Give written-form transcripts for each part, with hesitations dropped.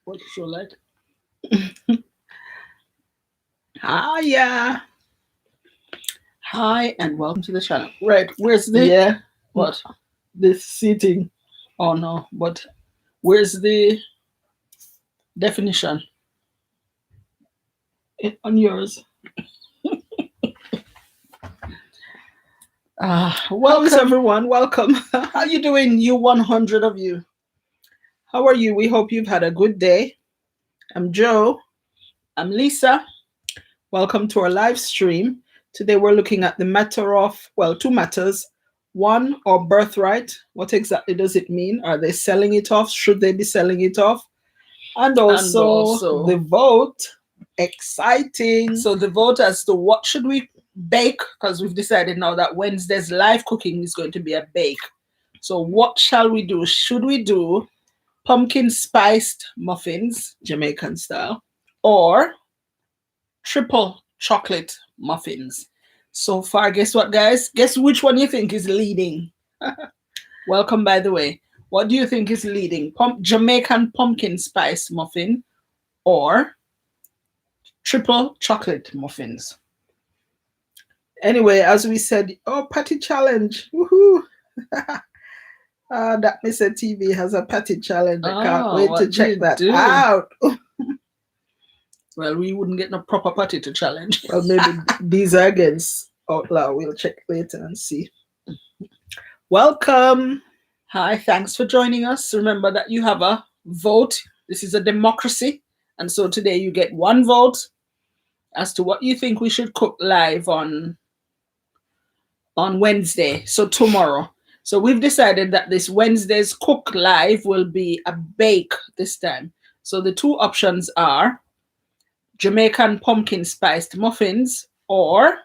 What you show like? Yeah. Hi and welcome to the channel. Right, where's the Yeah. what? This seating. Oh no, but where's the definition? On yours. How is Welcome. everyone? Welcome. How you doing, you 100 of you? How are you? We hope you've had a good day. I'm Joe. I'm Leisa. Welcome to our live stream. Today we're looking at the matter of, well, two matters. One, or birthright. What exactly does it mean? Are they selling it off? Should they be selling it off? And also the vote. Exciting. So the vote as to what should we bake, because we've decided now that Wednesday's live cooking is going to be a bake. So what shall we do? Should we do pumpkin spiced muffins, Jamaican style, or triple chocolate muffins? So far, guess what, guys? Guess which one you think is leading? Welcome, by the way. What do you think is leading? Jamaican pumpkin spice muffin or triple chocolate muffins? Anyway, as we said, patty challenge. Woohoo! That Mr. TV has a patty challenge. I can't wait to check that out. Well, we wouldn't get no proper patty to challenge. Well, maybe these are against Outlaw. We'll check later and see. Welcome. Hi, thanks for joining us. Remember that you have a vote. This is a democracy. And so today you get one vote as to what you think we should cook live on Wednesday. So tomorrow. So we've decided that this Wednesday's cook live will be a bake this time. So the two options are Jamaican pumpkin spiced muffins or,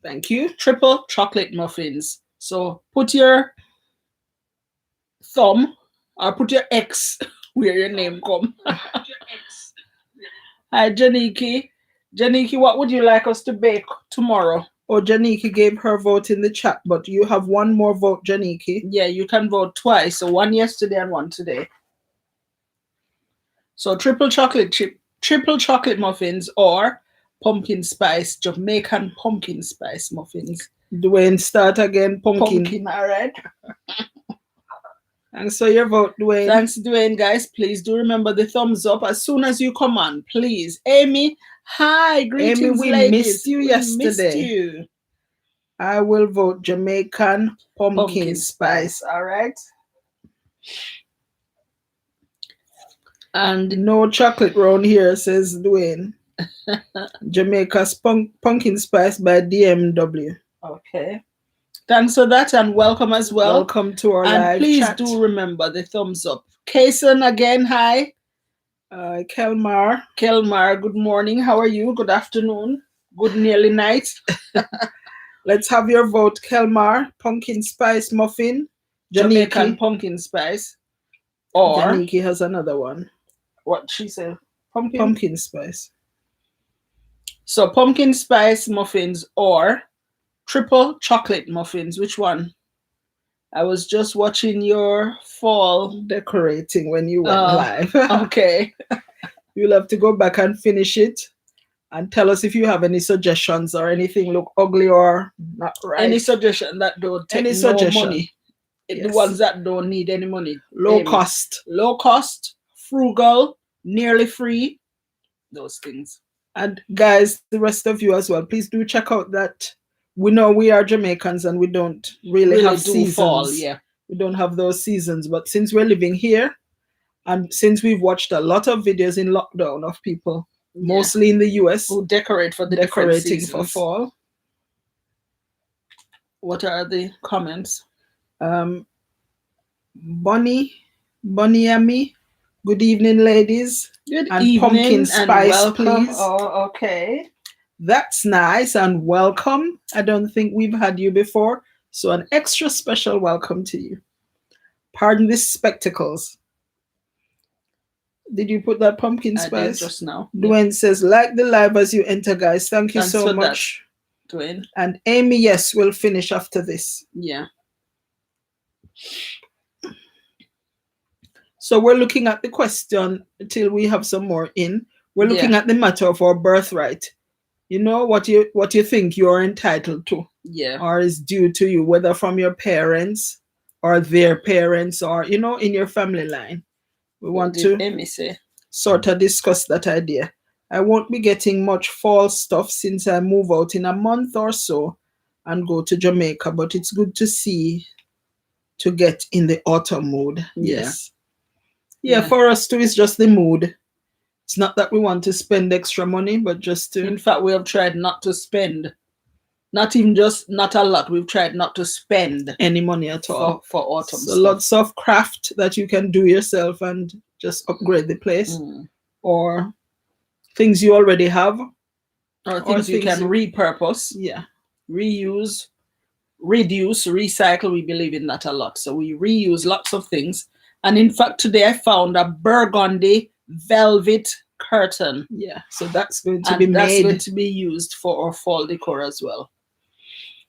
thank you, triple chocolate muffins. So put your thumb or put your X where your name come. Hi, Janiki. Janiki, what would you like us to bake tomorrow? Oh, Janiki gave her vote in the chat, but you have one more vote, Janiki. Yeah, you can vote twice. So one yesterday and one today. So triple chocolate muffins or pumpkin spice, Jamaican pumpkin spice muffins. Dwayne, start again. Pumpkin, all right. Thanks for your vote, Dwayne. Thanks, Dwayne, guys. Please do remember the thumbs up as soon as you come on, please. Amy, hi, greetings, Amy, we ladies. missed you yesterday. Missed you. I will vote Jamaican pumpkin spice. All right. And no chocolate round here, says Dwayne. Jamaica's pumpkin spice by DMW. Okay. Thanks for that and welcome as well. Welcome to our live please chat. Do remember the thumbs up. Kason again, hi. Kelmar, good morning. How are you? Good afternoon. Good nearly night. Let's have your vote, Kelmar. Pumpkin spice muffin. Jamaican pumpkin spice. Or Janiki has another one. What she said? Pumpkin spice. So pumpkin spice muffins or triple chocolate muffins. Which one? I was just watching your fall decorating when you went live. Okay. You'll have to go back and finish it and tell us if you have any suggestions or anything look ugly or not right. Any suggestion that don't take money. Yes. The ones that don't need any money. Low cost, frugal, nearly free. Those things. And guys, the rest of you as well, please do check out that. We know we are Jamaicans and we don't really have seasons. Fall, yeah. We don't have those seasons. But since we're living here and since we've watched a lot of videos in lockdown of people, mostly in the US, who decorate for the decorating for fall. What are the comments? Bonnie, good evening, ladies. Good and evening, pumpkin spice, and please. Oh, okay. That's nice and welcome. I don't think we've had you before, so an extra special welcome to you. Pardon these spectacles. Did you put that pumpkin spice? I did just now. Dwayne says, like the live as you enter, guys. Thanks so much. That, Dwayne. And Amy, yes, we'll finish after this. Yeah. So we're looking at the question till we have some more in. We're looking at the matter of our birthright. You know what you think you're entitled to, or is due to you, whether from your parents or their parents, or in your family line. We want to sort of discuss that idea. I won't be getting much fall stuff since I move out in a month or so and go to Jamaica, but it's good to get in the autumn mood. Yes. Yeah, for us too, it's just the mood. It's not that we want to spend extra money, but just to... In fact, we have tried not to spend. Not a lot. We've tried not to spend any money at all for autumn. So lots of craft that you can do yourself and just upgrade the place, or things you already have, or things you can repurpose. Yeah. Reuse, reduce, recycle. We believe in that a lot. So we reuse lots of things. And in fact, today I found a burgundy velvet curtain. Yeah. So that's going to be made. That's going to be used for our fall decor as well.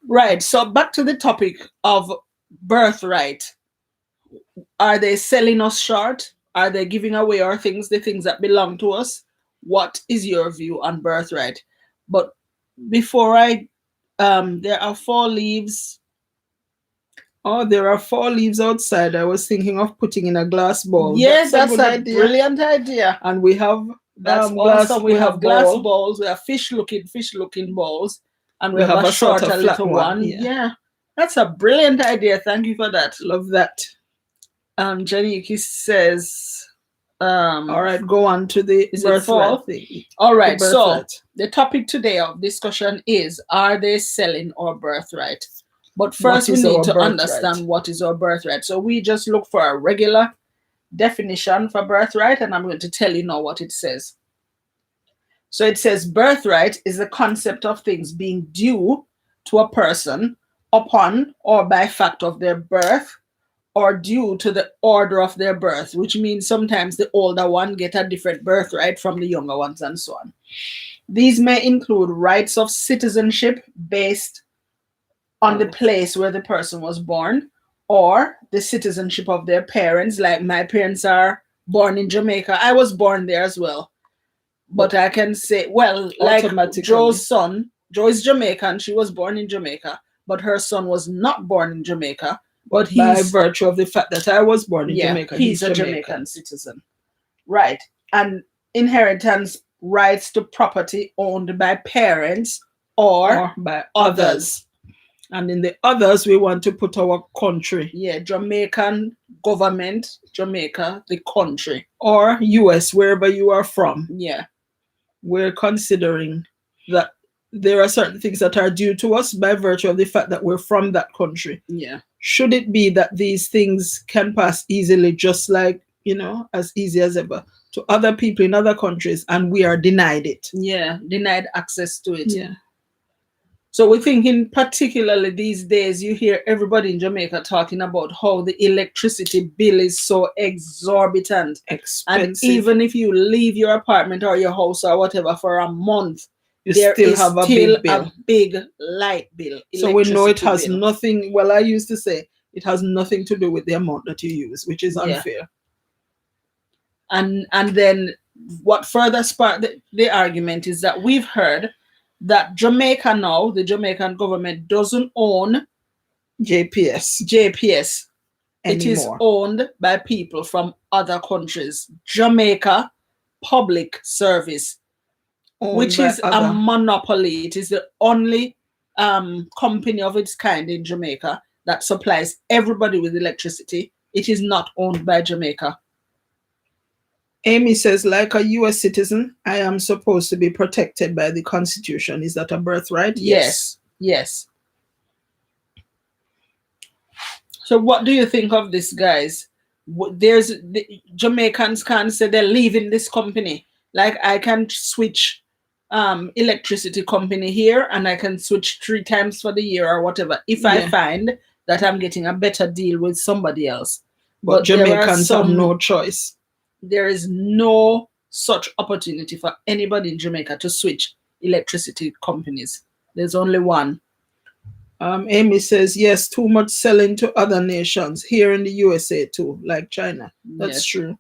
Right. So back to the topic of birthright. Are they selling us short? Are they giving away our things, the things that belong to us? What is your view on birthright? But before there are 4 leaves. Oh, there are 4 leaves outside. I was thinking of putting in a glass bowl. Yes, that's a brilliant idea. And we have awesome. We have glass bowls. We have fish looking bowls. And we have a shorter little one. Yeah. That's a brilliant idea. Thank you for that. Love that. Janiki says, all right, go on to the birthright thing. All right, so the topic today of discussion is, are they selling our birthright? But first we need to understand what is our birthright. So we just look for a regular definition for birthright, and I'm going to tell you now what it says. So it says birthright is the concept of things being due to a person upon or by fact of their birth, or due to the order of their birth, which means sometimes the older one get a different birthright from the younger ones and so on. These may include rights of citizenship based on the place where the person was born, or the citizenship of their parents. Like my parents are born in Jamaica. I was born there as well. But I can say, well, like Joe's son, Joe is Jamaican. She was born in Jamaica, but her son was not born in Jamaica. But by virtue of the fact that I was born in Jamaica, he's a Jamaican citizen. Right. And inheritance rights to property owned by parents or by others. And in the others, we want to put our country. Yeah, Jamaican government, Jamaica, the country. Or US, wherever you are from. Yeah. We're considering that there are certain things that are due to us by virtue of the fact that we're from that country. Yeah. Should it be that these things can pass easily, just like, as easy as ever, to other people in other countries, and we are denied it? Yeah, denied access to it. Yeah. So we're thinking particularly these days, you hear everybody in Jamaica talking about how the electricity bill is so exorbitant. Expensive. And even if you leave your apartment or your house or whatever for a month, there still have a big bill. A big light bill. So we know it has nothing, well, I used to say it has nothing to do with the amount that you use, which is unfair. And then what further sparked the argument is that we've heard that Jamaica now, the Jamaican government doesn't own JPS anymore. It is owned by people from other countries. Jamaica Public Service, which is a monopoly. It is the only company of its kind in Jamaica that supplies everybody with electricity. It is not owned by Jamaica. Amy says, like a US citizen, I am supposed to be protected by the Constitution. Is that a birthright? Yes. So what do you think of this, guys? Jamaicans can't say they're leaving this company. Like I can switch electricity company here, and I can switch 3 times for the year or whatever if I find that I'm getting a better deal with somebody else. But Jamaicans have no choice. There is no such opportunity for anybody in Jamaica to switch electricity companies. There's only one. Amy says, yes, too much selling to other nations here in the USA too, like China. That's Yes. true.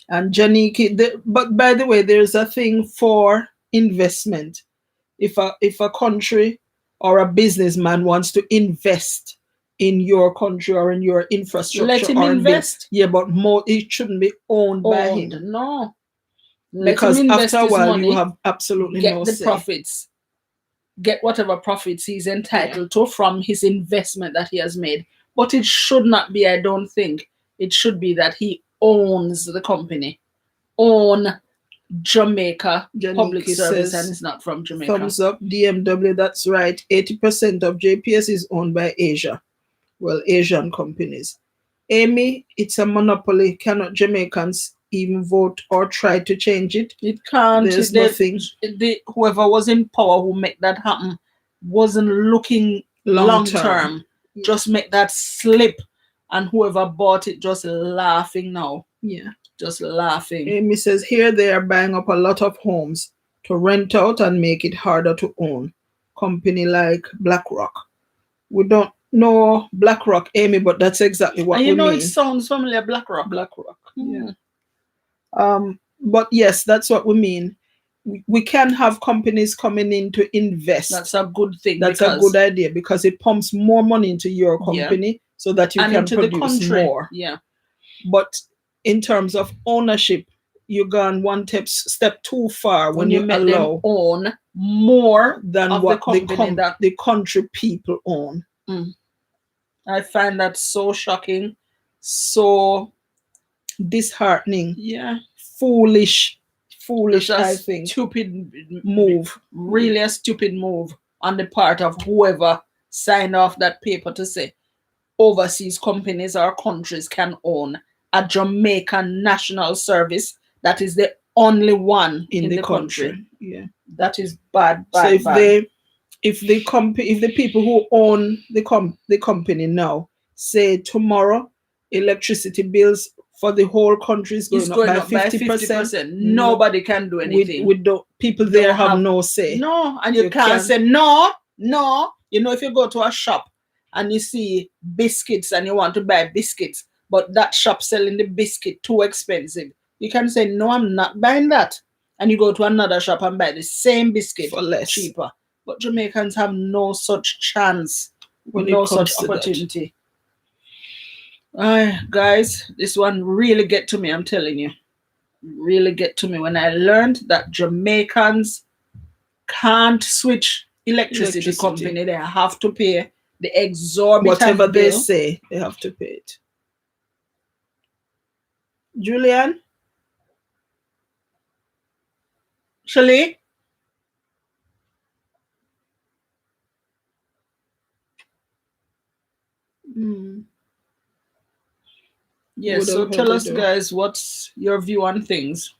And Janiki, but by the way, there's a thing for investment. If a country or a businessman wants to invest in your country or in your infrastructure, let him or invest. Yeah, but more it shouldn't be owned by him. No. Because after a while you have absolutely get no the say. profits. Get whatever profits he's entitled to from his investment that he has made. But it should not be, I don't think. It should be that he owns the company. Own Jamaica Public Service, and it's not from Jamaica. Thumbs up, DMW, that's right. 80% of JPS is owned by Asia. Well, Asian companies. Amy, it's a monopoly. Cannot Jamaicans even vote or try to change it? It can't. There's nothing. Whoever was in power who make that happen wasn't looking long term. Yeah. Just make that slip, and whoever bought it just laughing now. Yeah. Just laughing. Amy says, here they are buying up a lot of homes to rent out and make it harder to own. Company like BlackRock. We don't know BlackRock, Amy, but that's exactly what we mean. It sounds familiar, BlackRock. BlackRock. Yeah. But yes, that's what we mean. We can have companies coming in to invest. That's a good thing. That's a good idea because it pumps more money into your company so that you can produce more. Yeah. But in terms of ownership, you've gone one step too far when you make them own more than what the country people own. I find that so shocking, so disheartening. Yeah. Foolish, I think. Stupid move. Really a stupid move on the part of whoever signed off that paper to say overseas companies or countries can own a Jamaican national service that is the only one in the country. Yeah. That is bad. So if the people who own the company now say tomorrow electricity bills for the whole country is going up by 50%, nobody can do anything. People there have no say. No, and you can't say no. You know, if you go to a shop and you see biscuits and you want to buy biscuits, but that shop selling the biscuit too expensive, you can say, no, I'm not buying that. And you go to another shop and buy the same biscuit for less, cheaper. But Jamaicans have no such chance, no such opportunity. Guys, this one really get to me, I'm telling you. Really get to me when I learned that Jamaicans can't switch electricity company. They have to pay the exorbitant whatever bill. They say, they have to pay it. Julian? Shirley? Yes, so tell us, guys, what's your view on things?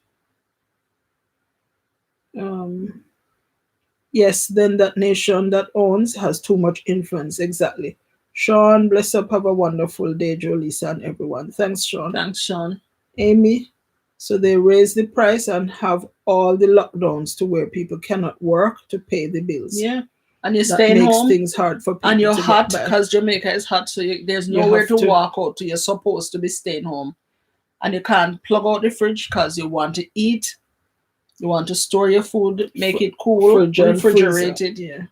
Yes, then that nation that owns has too much influence. Exactly. Sean, bless up, have a wonderful day, Leisa, and everyone. Thanks, Sean. Thanks, Sean. Amy, so they raise the price and have all the lockdowns to where people cannot work to pay the bills. Yeah. And you're staying home. That makes things hard for people. And you're hot because Jamaica is hot, so there's nowhere to walk out to. You're supposed to be staying home. And you can't plug out the fridge because you want to eat. You want to store your food, make it cool, refrigerated. Yeah.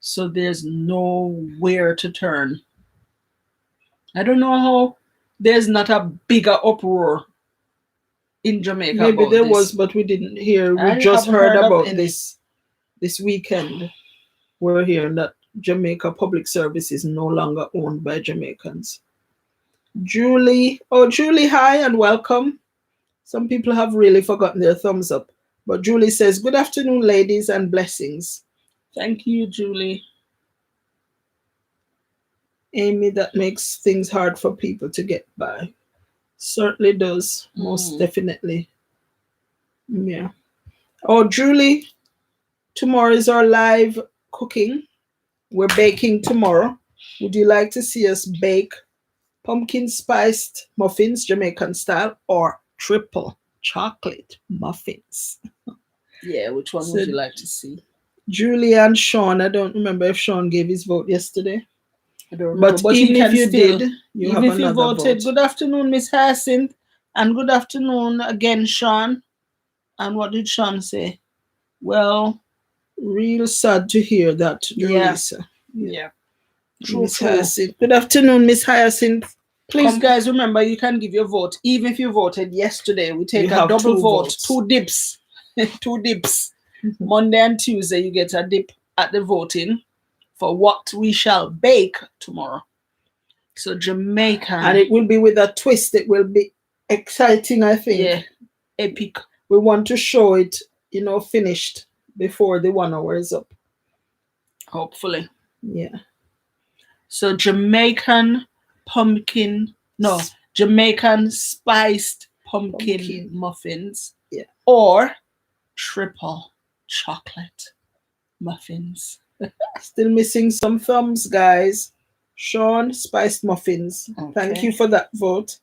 So there's nowhere to turn. I don't know how there's not a bigger uproar in Jamaica. Maybe there was, but we didn't hear. We just heard about this weekend. We're hearing that Jamaica Public Service is no longer owned by Jamaicans. Julie, hi and welcome. Some people have really forgotten their thumbs up. But Julie says, good afternoon, ladies, and blessings. Thank you, Julie. Amy, that makes things hard for people to get by. Certainly does, most definitely. Yeah. Oh, Julie, tomorrow is our live cooking. We're baking tomorrow. Would you like to see us bake pumpkin spiced muffins, Jamaican style, or triple chocolate muffins? Yeah, which one would you like to see? Julie and Sean, I don't remember if Sean gave his vote yesterday. I don't remember, But even he if can you still, did, you even have if you another voted. vote. Good afternoon, Miss Hyacinth, and good afternoon again, Sean. And what did Sean say? Well, real sad to hear that, yeah, Leisa. yeah. True, Miss true. Hyacinth. Good afternoon, Miss Hyacinth. Please, guys, remember you can give your vote. Even if you voted yesterday, we take a double vote, votes. 2 dips. 2 dips. Monday and Tuesday, you get a dip at the voting for what we shall bake tomorrow. So Jamaican. And it will be with a twist. It will be exciting, I think. Yeah, epic. We want to show it, finished before the 1 hour is up. Hopefully. Yeah. So Jamaican spiced pumpkin muffins. Yeah. Or triple chocolate muffins. Still missing some thumbs, guys. Sean, spiced muffins. Okay. Thank you for that vote.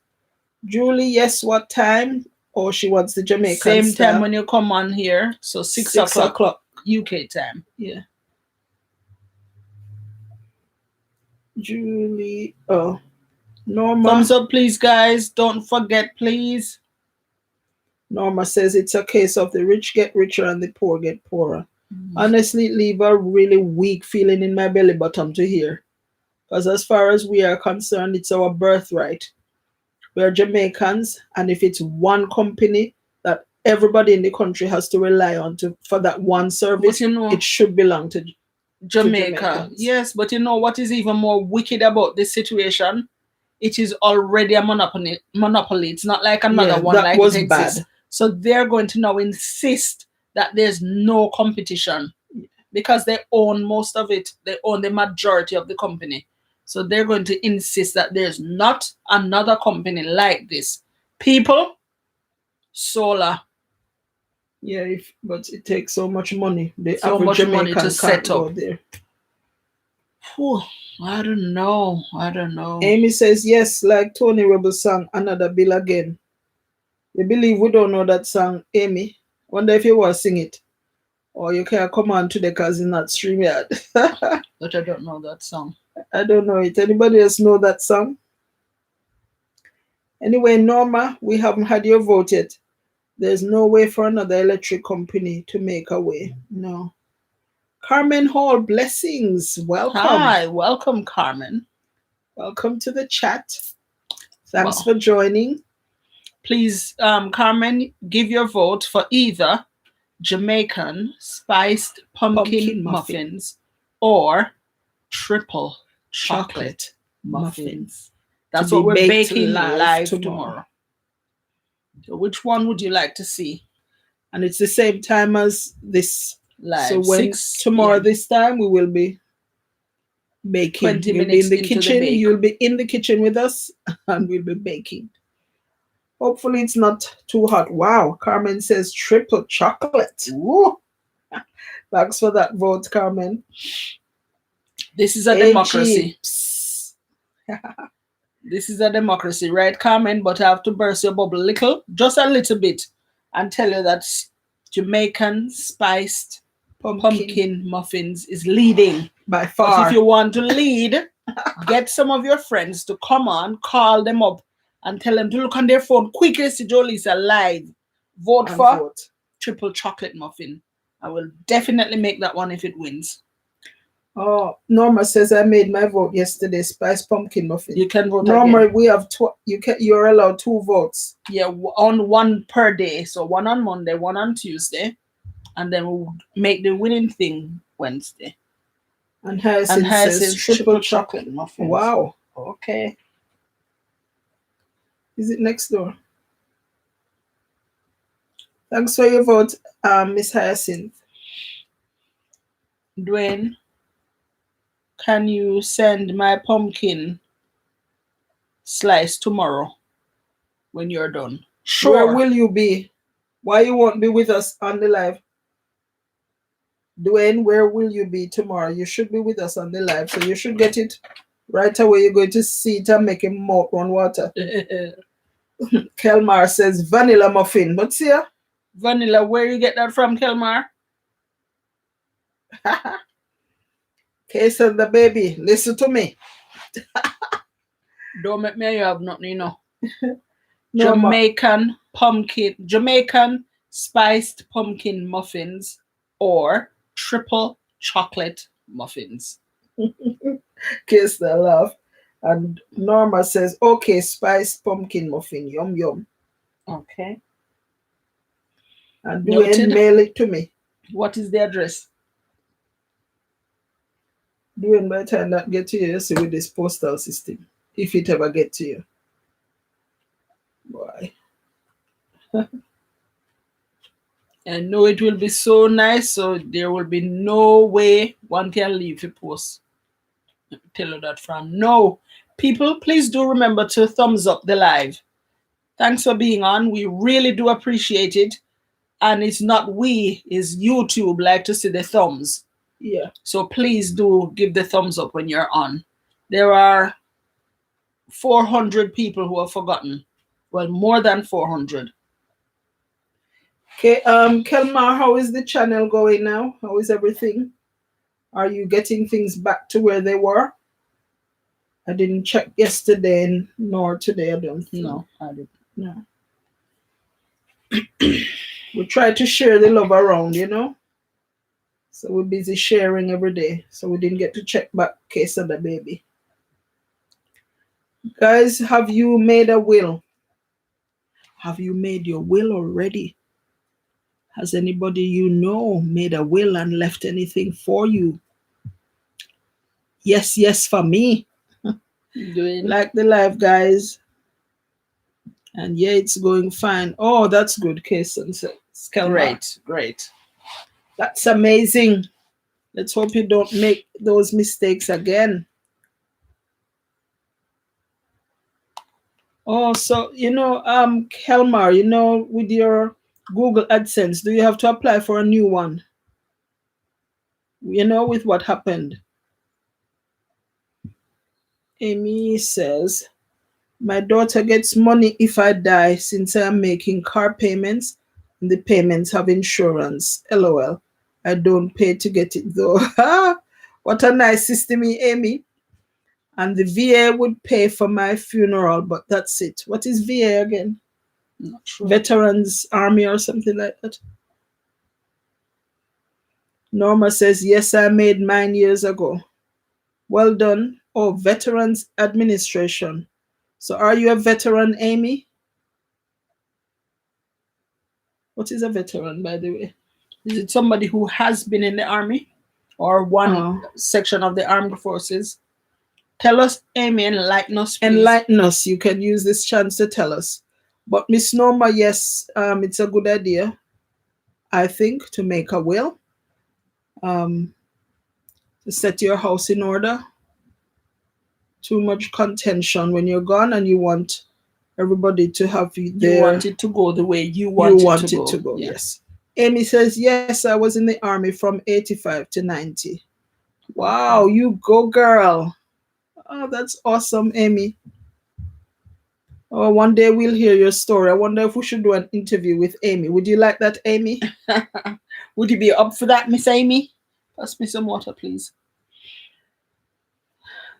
Julie, yes, what time? Or she wants the Jamaican Same style. time when you come on here. So 6 o'clock UK time. Yeah. Julie, oh. Norma. Thumbs up, please, guys. Don't forget, please. Norma says it's a case of the rich get richer and the poor get poorer. Honestly, leave a really weak feeling in my belly bottom to hear. Because as far as we are concerned, it's our birthright. We are Jamaicans, and if it's one company that everybody in the country has to rely on for that one service, it should belong to Jamaica. Yes, but you know what is even more wicked about this situation? It is already a monopoly. It's not like another one like it exists. Bad. So they're going to now insist that there's no competition because they own most of it. They own the majority of the company. So they're going to insist that there's not another company like this. People, solar. Yeah, but it takes so much money. So much money to set up there. Whew, I don't know. Amy says, yes, like Tony Rebel's song, Another Bill Again. You believe we don't know that song, Amy? Wonder if you want to sing it. Or you can come on today because it's not stream yet. But I don't know that song. I don't know it. Anybody else know that song? Anyway, Norma, we haven't had your vote yet. There's no way for another electric company to make a way. No. Carmen Hall, blessings. Welcome. Hi, welcome, Carmen. Welcome to the chat. Thanks for joining. Please, Carmen, give your vote for either Jamaican spiced pumpkin muffins or triple chocolate muffins. That's what we're baking live tomorrow. So which one would you like to see? And it's the same time as this. Live. So when tomorrow this time we will be baking. 20 minutes in the kitchen. You'll be in the kitchen with us and we'll be baking. Hopefully it's not too hot. Wow, Carmen says triple chocolate. Woo. Thanks for that vote, Carmen. This is a democracy. This is a democracy, right, Carmen? But I have to burst your bubble just a little bit, and tell you that Jamaican spiced pumpkin muffins is leading by far. But if you want to lead, get some of your friends to come on, call them up, and tell them to look on their phone quickly. See Leisa live. Vote for triple chocolate muffin. I will definitely make that one if it wins. Oh, Norma says I made my vote yesterday. Spiced pumpkin muffin. You can vote. Norma, again. We have you're allowed 2 votes. Yeah, on 1 per day. So 1 on Monday, 1 on Tuesday, and then we'll make the winning thing Wednesday. And Hyacinth says triple chocolate muffin. Wow. Okay. Is it next door? Thanks for your vote, Miss Hyacinth. Dwayne, can you send my pumpkin slice tomorrow when you're done? Sure. Where will you be? Why you won't be with us on the live? Dwayne, where will you be tomorrow? You should be with us on the live, so you should get it right away. You're going to see it and make him mouth run water. Kelmar says vanilla muffin. But see ya? Vanilla, where you get that from, Kelmar? Case and the baby, listen to me. Don't make me you have nothing, you know. Norma. Jamaican spiced pumpkin muffins or triple chocolate muffins. Kiss the love. And Norma says, okay, spiced pumpkin muffin. Yum, yum. Okay. And Dwayne, mail it to me. What is the address? Dwayne, by the time that get to you, see with this postal system. If it ever get to you. Boy. I know it will be so nice, so there will be no way one can leave the post. Let me tell you that from now. People, please do remember to thumbs up the live. Thanks for being on. We really do appreciate it. And it's not we, it's YouTube like to see the thumbs. Yeah. So please do give the thumbs up when you're on. There are 400 people who have forgotten. Well, more than 400. Okay, Kelmar, how is the channel going now? How is everything? Are you getting things back to where they were? I didn't check yesterday nor today, I don't think. No, I didn't. No. We try to share the love around, you know? So we're busy sharing every day. So we didn't get to check back case of the baby. Guys, have you made a will? Have you made your will already? Has anybody you know made a will and left anything for you? Yes, yes, for me. Like the live, guys. And yeah, it's going fine. Oh, that's good, Kason. Great. That's amazing. Let's hope you don't make those mistakes again. Oh, so, Kelmar, with your Google AdSense, do you have to apply for a new one? With what happened? Amy says, my daughter gets money if I die since I am making car payments and the payments have insurance. LOL. I don't pay to get it though. What a nice system, Amy. And the VA would pay for my funeral, but that's it. What is VA again? Not sure. Veterans Army or something like that. Norma says, yes, I made mine years ago. Well done. Oh, Veterans Administration. So are you a veteran, Amy? What is a veteran, by the way? Is it somebody who has been in the army or one section of the armed forces? Tell us, Amy, enlighten us, please. Enlighten us. You can use this chance to tell us. But Miss Norma, yes, it's a good idea, I think, to make a will, to set your house in order. Too much contention when you're gone and you want everybody to have you there. You want it to go the way you want it to go. Yes. Amy says, yes, I was in the army from 85 to 90. Wow, you go, girl. Oh, that's awesome, Amy. Oh, one day we'll hear your story. I wonder if we should do an interview with Amy. Would you like that, Amy? Would you be up for that, Miss Amy? Pass me some water, please.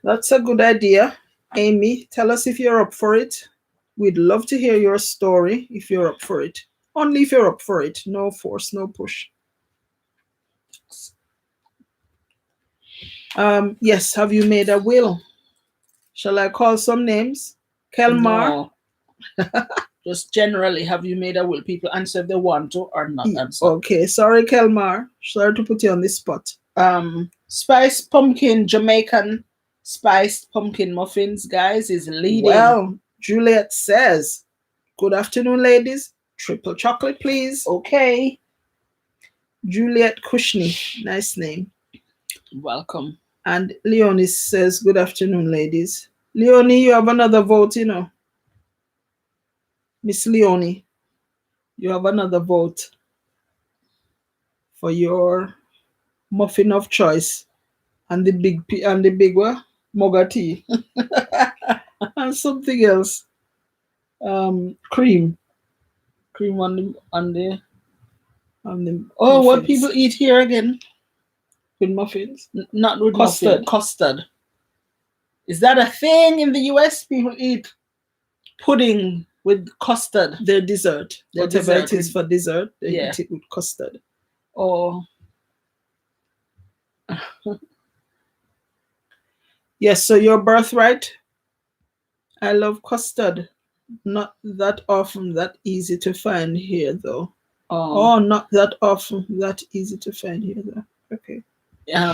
That's a good idea. Amy, tell us if you're up for it. We'd love to hear your story if you're up for it. Only if you're up for it. No force, no push. Yes, have you made a will? Shall I call some names? Kelmar? No. Just generally, have you made a will? People answer if they want to or not answer. Okay, sorry, Kelmar. Sorry to put you on the spot. Spiced pumpkin, Jamaican spiced pumpkin muffins, guys, is leading. Well, Juliet says, good afternoon, ladies. Triple chocolate, please. Okay. Juliet Kushney, nice name. Welcome. And Leonie says, good afternoon, ladies. Leonie, you have another vote, Miss Leonie, you have another vote for your muffin of choice and the big what? Moga tea. And something else. Cream on the oh, what people eat here again? With muffins? Not with custard. Custard. Is that a thing in the US? People eat pudding with custard. Their dessert. Their Whatever dessert it is with- for dessert, they Yeah. eat it with custard. Or Yes, so your birthright. I love custard. Not that often, that easy to find here though. Oh, not that often, that easy to find here though. Okay.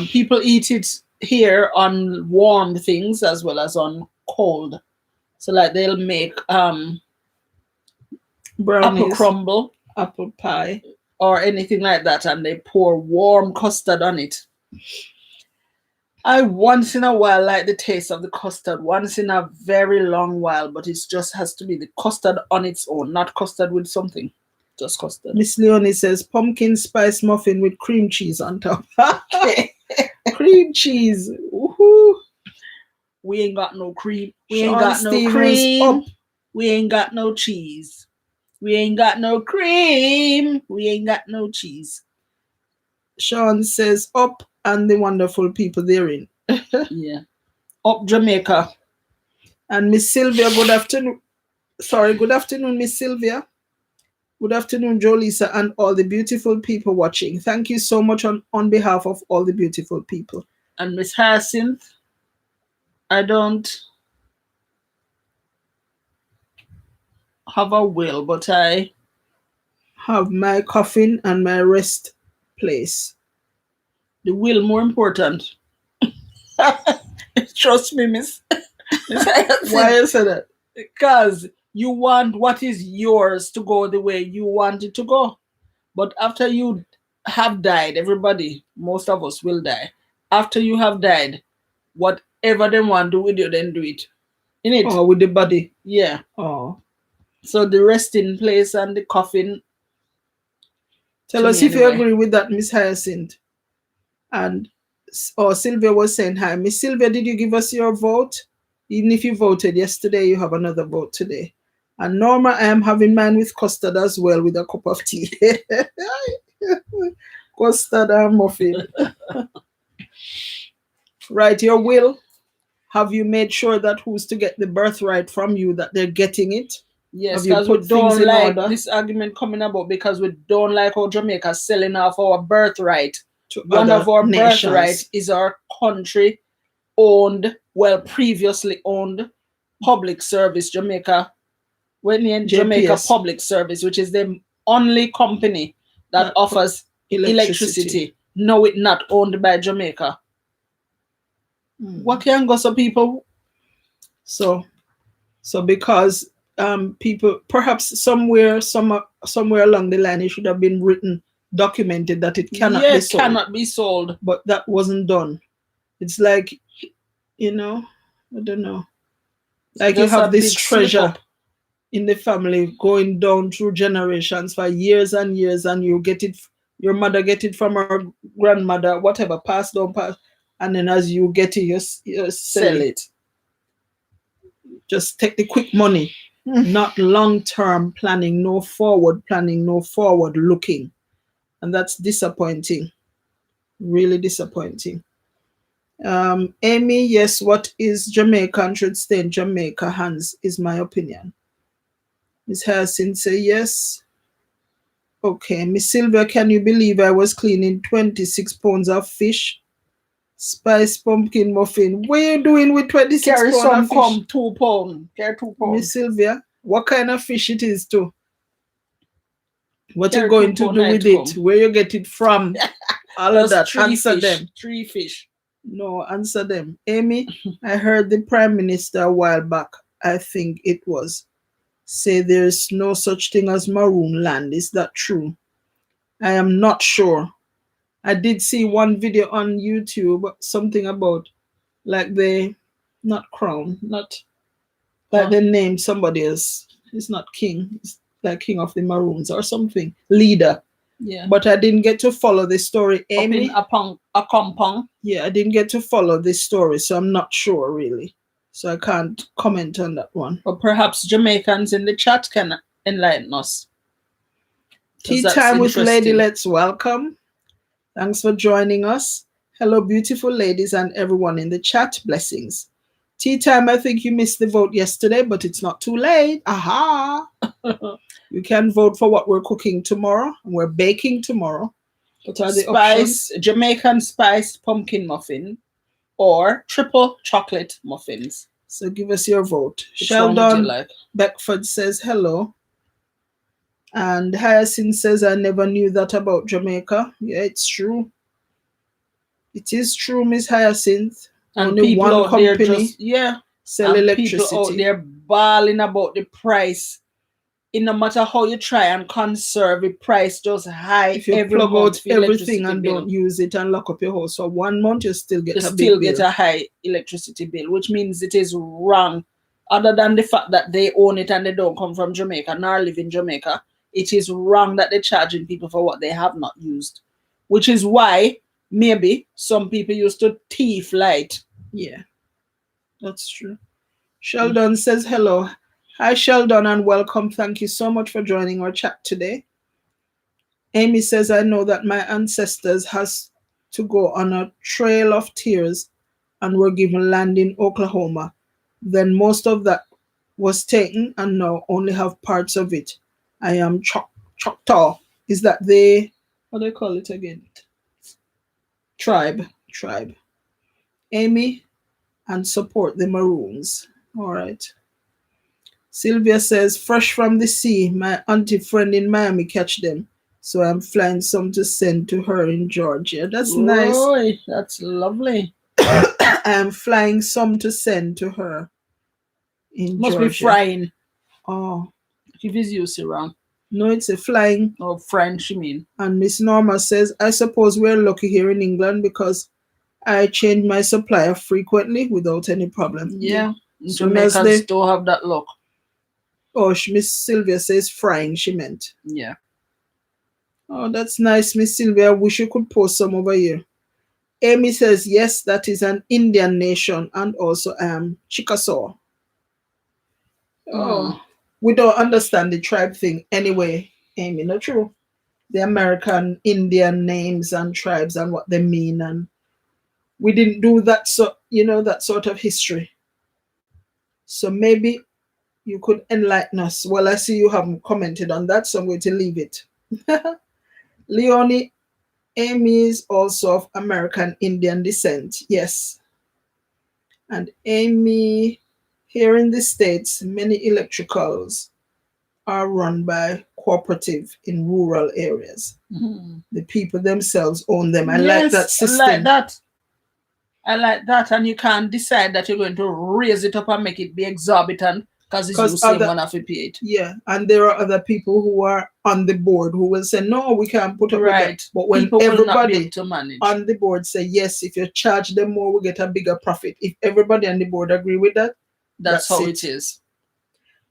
People eat it here on warm things as well as on cold. So like they'll make Brownies, apple crumble apple pie, or anything like that, and they pour warm custard on it. I once in a while like the taste of the custard, once in a very long while, but it just has to be the custard on its own, not custard with something, just custard. Miss Leonie says pumpkin spice muffin with cream cheese on top. Cream cheese. Woohoo. We ain't got no cream. We Sean ain't got Stevens no cream. up. We ain't got no cheese. We ain't got no cream. We ain't got no cheese. Sean says up and the wonderful people therein. Yeah. Up Jamaica. And Miss Sylvia, good afternoon. Sorry, good afternoon, Miss Sylvia. Good afternoon, Joe, Lisa, and all the beautiful people watching. Thank you so much on behalf of all the beautiful people. And Miss Hyacinth, I don't have a will, but I have my coffin and my rest place. The will more important. Trust me, Miss. Why you say that? Because you want what is yours to go the way you want it to go. But after you have died, everybody, most of us will die. After you have died, whatever they want to do with you, then do it. In it. Oh, with the body. Yeah. Oh. So the resting place and the coffin. Tell us if you agree with that, Miss Hyacinth. And Sylvia was saying hi. Miss Sylvia, did you give us your vote? Even if you voted yesterday, you have another vote today. And Norma, I am having mine with custard as well, with a cup of tea. Custard and muffin. Right, your will. Have you made sure that who's to get the birthright from you, that they're getting it? Yes, because we don't like this argument coming about because we don't like how Jamaica selling off our birthright. One of our birthright is our country owned, well, previously owned public service, Jamaica Public Service, which is the only company that offers electricity. No, it's not owned by Jamaica. What can go so people? So because people, perhaps somewhere along the line, it should have been written, documented that it cannot be sold. But that wasn't done. It's like, I don't know. Like you have this treasure in the family going down through generations for years and years, and you get it, your mother get it from her grandmother, whatever, passed down, and then as you get it, you sell it. Just take the quick money, not long-term planning, no forward planning, no forward looking. And that's disappointing, really disappointing. Amy, yes, what is Jamaican should stay in Jamaica hands, is my opinion. Miss Hyacinth say yes. Okay, Miss Sylvia, can you believe I was cleaning 26 pounds of fish? Spice pumpkin muffin. What are you doing with 26 pounds of fish? Come 2 pounds. Carry 2 pounds. Miss Sylvia, what kind of fish it is too? What you going to do with it? Where you get it from? All of that. Answer them. 3 fish. No, answer them. Amy, I heard the Prime Minister a while back, I think it was, say there's no such thing as maroon land. Is that true? I am not sure. I did see one video on YouTube, something about like the, not crown, not like they named somebody else. It's not king. It's like king of the maroons or something. Leader. Yeah. But I didn't get to follow the story. Amy, a compound. Yeah, I didn't get to follow this story, so I'm not sure really. So I can't comment on that one. Or perhaps Jamaicans in the chat can enlighten us. Tea time with Lady Let's welcome. Thanks for joining us. Hello, beautiful ladies and everyone in the chat. Blessings. Tea time, I think you missed the vote yesterday, but it's not too late. Aha! You can vote for what we're cooking tomorrow. We're baking tomorrow. What are the options? Jamaican spiced pumpkin muffin or triple chocolate muffins. So give us your vote. Which one would you Sheldon like? Beckford says hello. And Hyacinth says, I never knew that about Jamaica. Yeah, it's true. It is true, Miss Hyacinth. And only people one out there company just sell and electricity. People out there bawling about the price. No matter how you try and conserve, the price just high. If you every plug month out for everything and bill. don't use it and lock up your house for 1 month, you still get a high electricity bill, which means it is wrong. Other than the fact that they own it and they don't come from Jamaica nor live in Jamaica, it is wrong that they're charging people for what they have not used. Which is why maybe some people used to thief light. Yeah, that's true. Sheldon says hello. Hi, Sheldon, and welcome. Thank you so much for joining our chat today. Amy says, I know that my ancestors has to go on a trail of tears and were given land in Oklahoma. Then most of that was taken and now only have parts of it. I am Choctaw. Is that what do they call it again? Tribe. Amy, and support the Maroons. All right. Sylvia says, fresh from the sea, my auntie friend in Miami catch them. So I'm flying some to send to her in Georgia. That's nice. Roy, that's lovely. I am flying some to send to her in Must Georgia. Be frying. Oh. If it's used wrong. No, it's a flying. Oh, French, you mean. And Miss Norma says, I suppose we're lucky here in England because I change my supplier frequently without any problem. Yeah. Jamaicans don't have that luck. Oh, Miss Sylvia says frying, she meant. Yeah. Oh, that's nice, Miss Sylvia. I wish you could post some over here. Amy says, yes, that is an Indian nation and also Chickasaw. Oh, we don't understand the tribe thing anyway, Amy, not true. The American Indian names and tribes and what they mean, and we didn't do that, so that sort of history. So maybe you could enlighten us. Well, I see you haven't commented on that, so I'm going to leave it. Leonie, Amy is also of American Indian descent. Yes. And Amy, here in the States, many electricals are run by cooperative in rural areas. Mm-hmm. The people themselves own them. I like that system. I like that. And you can't decide that you're going to raise it up and make it be exorbitant because it's you same one have to pay it. Yeah, and there are other people who are on the board who will say, no, we can't put up with that. But when people everybody to manage. On the board say, yes, if you charge them more, we get a bigger profit. If everybody on the board agree with that, that's how it is.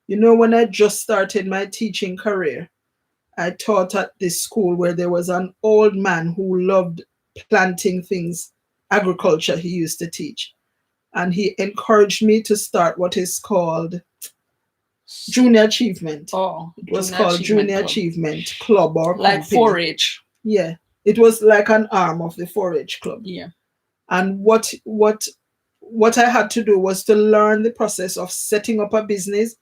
When I just started my teaching career, I taught at this school where there was an old man who loved planting things, agriculture he used to teach. And he encouraged me to start what is called Junior Achievement. Oh, it was called Junior Achievement Club or like 4-H. Yeah, it was like an arm of the 4-H club. Yeah. And what I had to do was to learn the process of setting up a business,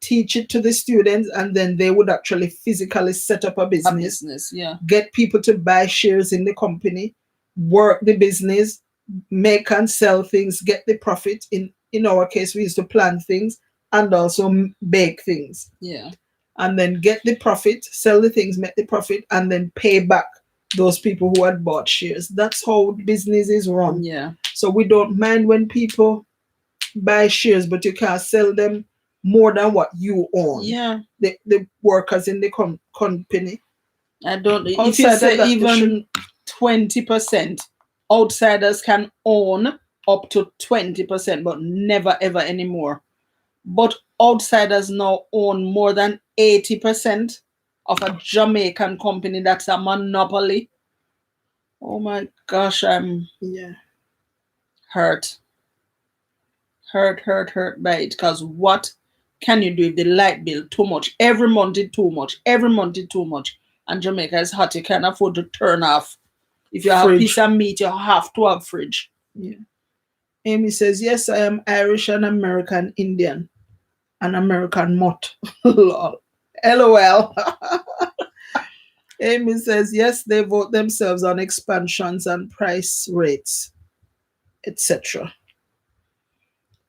teach it to the students, and then they would actually physically set up a business. Yeah. Get people to buy shares in the company, work the business, make and sell things, get the profit. In our case, we used to plant things and also bake things. Yeah. And then get the profit, sell the things, make the profit, and then pay back those people who had bought shares. That's how business is run. Yeah. So we don't mind when people buy shares, but you can't sell them more than what you own. Yeah. The workers in the company. I don't. If you say even 20%, outsiders can own up to 20%, but never ever anymore. But outsiders now own more than 80% of a Jamaican company that's a monopoly. Oh my gosh, I'm hurt by it. Because what can you do if the light bill too much? Every month is too much. And Jamaica is hot. You can't afford to turn off. If you have a piece of meat, you have to have fridge. Yeah. Amy says, yes, I am Irish and American Indian. An American mutt. Lol. LOL. Amy says, yes, they vote themselves on expansions and price rates, etc.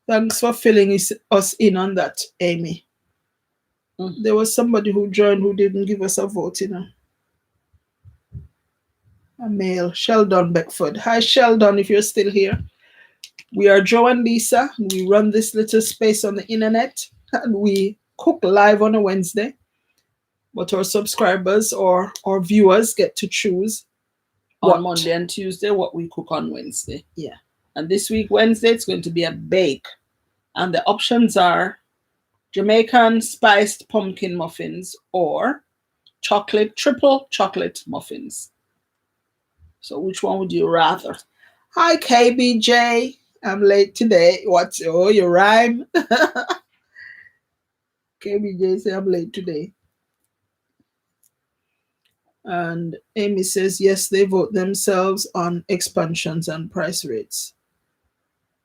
Thanks for filling us in on that, Amy. There was somebody who joined who didn't give us a vote, A male, Sheldon Beckford. Hi, Sheldon, if you're still here. We are Joe and Leisa. We run this little space on the internet, and we cook live on a Wednesday. But our subscribers or viewers get to choose on Monday and Tuesday what we cook on Wednesday. Yeah. And this week, Wednesday, it's going to be a bake. And the options are Jamaican spiced pumpkin muffins or triple chocolate muffins. So which one would you rather? Hi, KBJ. I'm late today. You rhyme? KBJ say I'm late today. And Amy says, yes, they vote themselves on expansions and price rates.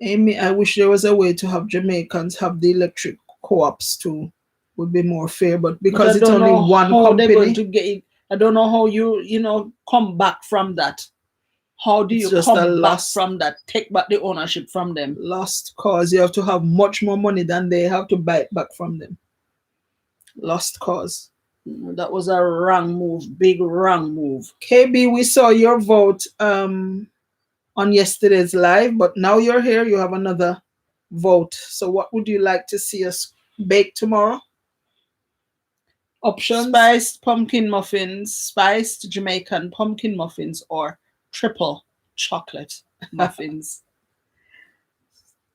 Amy, I wish there was a way to have Jamaicans have the electric co-ops too. Would be more fair, but because it's only one company. They're going to get it. I don't know how you come back from that. How do you come back from that? Take back the ownership from them. Lost cause. You have to have much more money than they have to buy it back from them. Lost cause. That was a wrong move. Big wrong move. KB, we saw your vote on yesterday's live, but now you're here. You have another vote. So what would you like to see us bake tomorrow? Options: spiced pumpkin muffins, spiced Jamaican pumpkin muffins, or triple chocolate muffins.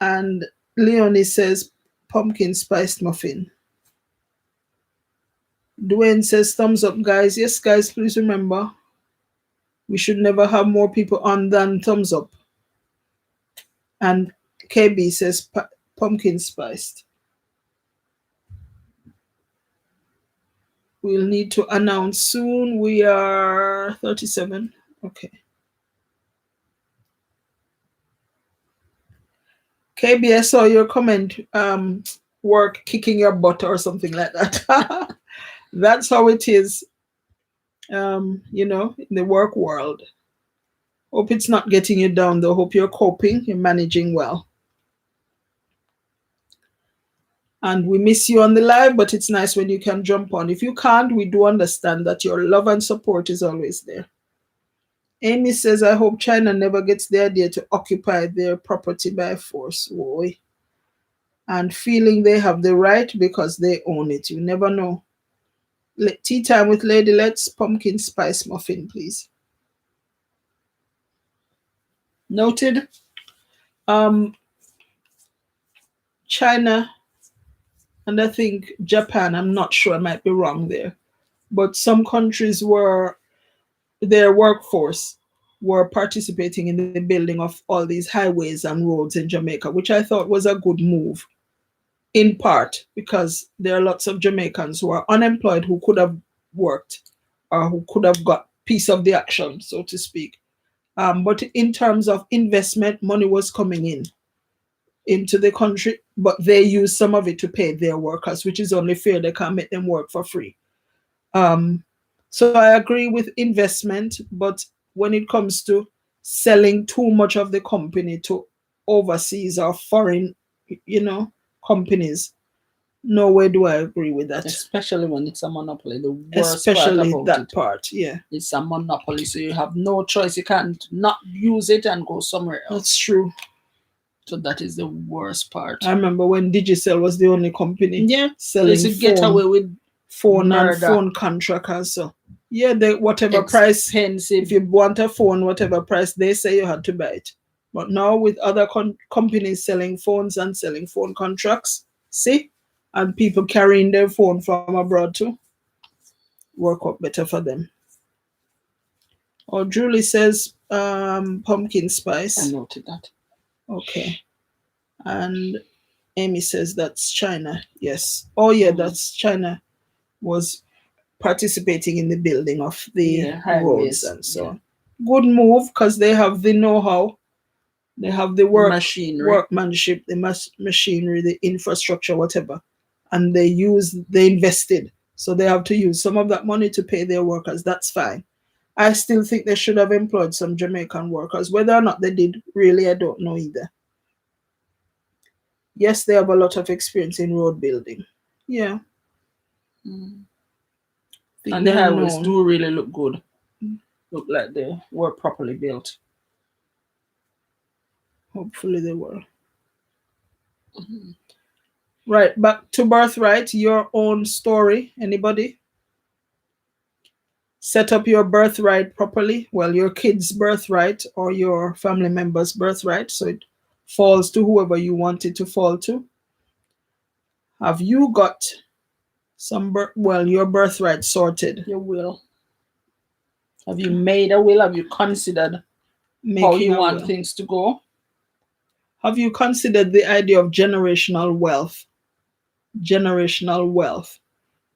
And Leonie says pumpkin spiced muffin. Dwayne says thumbs up, guys. Yes, guys, please remember, we should never have more people on than thumbs up. And KB says pumpkin spiced. We'll need to announce soon. We are 37. Okay. KB, I saw your comment, work kicking your butt or something like that. That's how it is, in the work world. Hope it's not getting you down, though. Hope you're coping, you're managing well. And we miss you on the live, but it's nice when you can jump on. If you can't, we do understand that your love and support is always there. Amy says, I hope China never gets the idea to occupy their property by force. Boy. And feeling they have the right because they own it. You never know. Tea time with Lady Let's pumpkin spice muffin, please. Noted. China and I think Japan, I'm not sure, I might be wrong there, but some countries were, their workforce were participating in the building of all these highways and roads in Jamaica, which I thought was a good move, in part because there are lots of Jamaicans who are unemployed who could have worked or who could have got piece of the action, so to speak. But in terms of investment, money was coming into the country, but they use some of it to pay their workers, which is only fair. They can't make them work for free. So I agree with investment, but when it comes to selling too much of the company to overseas or foreign, companies, no way do I agree with that. Especially when it's a monopoly. The worst especially part about that part, yeah. It's a monopoly, so you have no choice. You can't not use it and go somewhere else. That's true. So that is the worst part. I remember when Digicel was the only company selling phone, get away with phone murder. And phone contractors. So yeah, whatever price, if you want a phone, whatever price they say, you had to buy it. But now with other companies selling phones and selling phone contracts, see, and people carrying their phone from abroad too, work out better for them. Or Julie says pumpkin spice. I noted that. Okay. And Amy says that's China. Yes. Oh yeah, that's China was participating in the building of the roads and so on. Good move because they have the know-how. They have the machinery, workmanship, the machinery, the infrastructure, whatever, and they invested. So they have to use some of that money to pay their workers. That's fine. I still think they should have employed some Jamaican workers. Whether or not they did, really, I don't know either. Yes, they have a lot of experience in road building. Yeah. And the highways do really look good. Look like they were properly built. Hopefully they were. Right, back to Birthright, your own story. Anybody? Set up your birthright properly. Well, your kid's birthright or your family member's birthright, so it falls to whoever you want it to fall to. Have you got your birthright sorted? Your will. Have you made a will? Have you considered how you want things to go? Have you considered the idea of generational wealth? Generational wealth,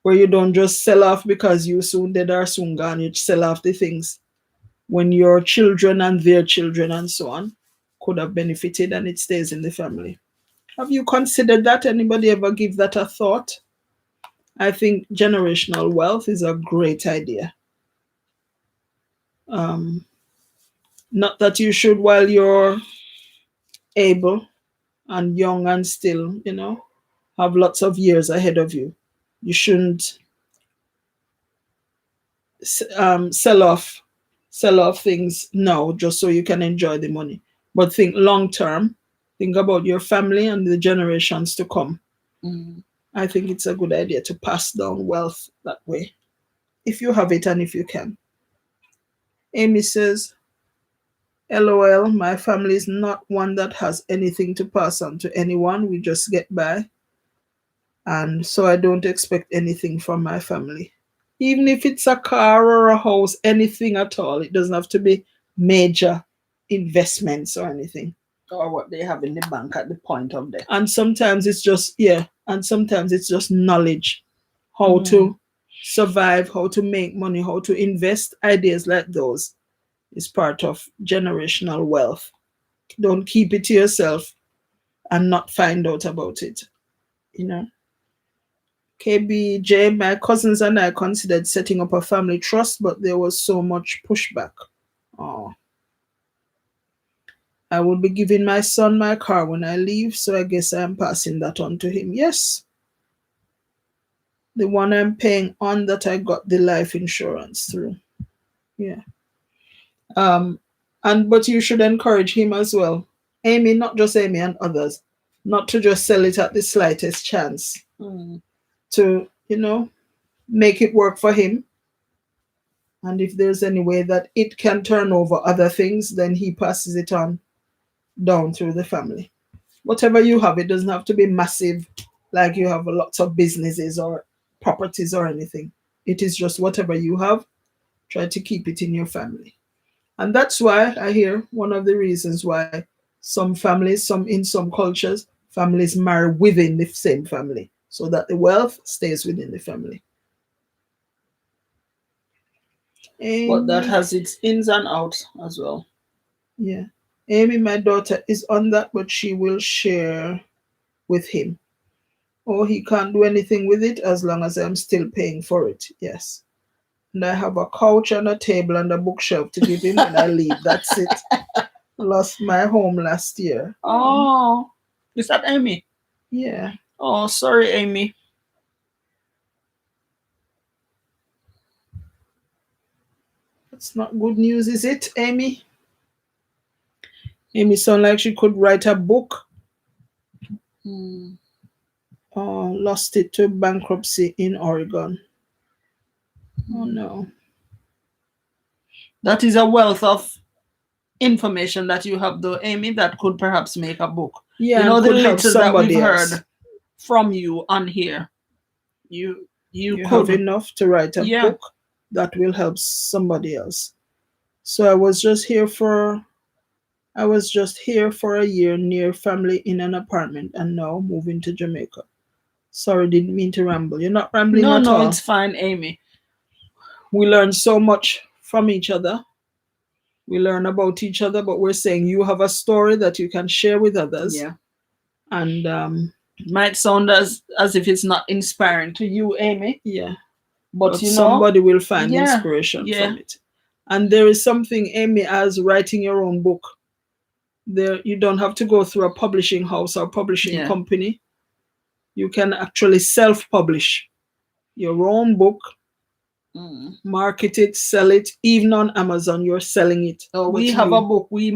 where you don't just sell off because you soon dead or soon gone. You sell off the things when your children and their children and so on could have benefited, and it stays in the family. Have you considered that? Anybody ever give that a thought? I think generational wealth is a great idea. Not that you should, while you're able and young and still, have lots of years ahead of you, you shouldn't sell off things now just so you can enjoy the money. But think long term. Think about your family and the generations to come. I think it's a good idea to pass down wealth that way, if you have it and if you can. Amy says, LOL, my family is not one that has anything to pass on to anyone. We just get by. And so I don't expect anything from my family. Even if it's a car or a house, anything at all. It doesn't have to be major investments or anything. Or what they have in the bank at the point of death. And sometimes it's just, knowledge. How to survive, how to make money, how to invest. Ideas like those is part of generational wealth. Don't keep it to yourself and not find out about it. KBJ, my cousins and I considered setting up a family trust, but there was so much pushback. I will be giving my son my car when I leave, so I guess I'm passing that on to him. Yes. The one I'm paying on that I got the life insurance through. Yeah. But you should encourage him as well. Amy, not just Amy and others, not to just sell it at the slightest chance. To, make it work for him. And if there's any way that it can turn over other things, then he passes it on down through the family. Whatever you have, it doesn't have to be massive, like you have lots of businesses or properties or anything. It is just whatever you have, try to keep it in your family. And that's why I hear one of the reasons why some families, in some cultures, families marry within the same family, so that the wealth stays within the family. But that has its ins and outs as well. Yeah. Amy, my daughter, is on that, but she will share with him. Oh, he can't do anything with it as long as I'm still paying for it. Yes. And I have a couch and a table and a bookshelf to give him when I leave. That's it. Lost my home last year. Oh, is that Amy? Yeah. Oh, sorry, Amy. That's not good news, is it, Amy? Amy sounds like she could write a book. Lost it to bankruptcy in Oregon. Oh, no. That is a wealth of information that you have, though, Amy, that could perhaps make a book. Yeah, the little that we've else. heard from you on here. You could have enough to write a book that will help somebody else. So I was just here for a year near family in an apartment and now moving to Jamaica. Sorry, didn't mean to ramble. You're not rambling at all. No, it's fine, Amy. We learn so much from each other. We learn about each other, but we're saying you have a story that you can share with others. Yeah. And might sound as if it's not inspiring to you, Amy. Yeah. But you know, somebody will find yeah, inspiration yeah. from it. And there is something, Amy, as writing your own book. There, you don't have to go through a publishing house or publishing Yeah. company. You can actually self-publish your own book, market it, sell it. Even on Amazon, you're selling it. So we have a book we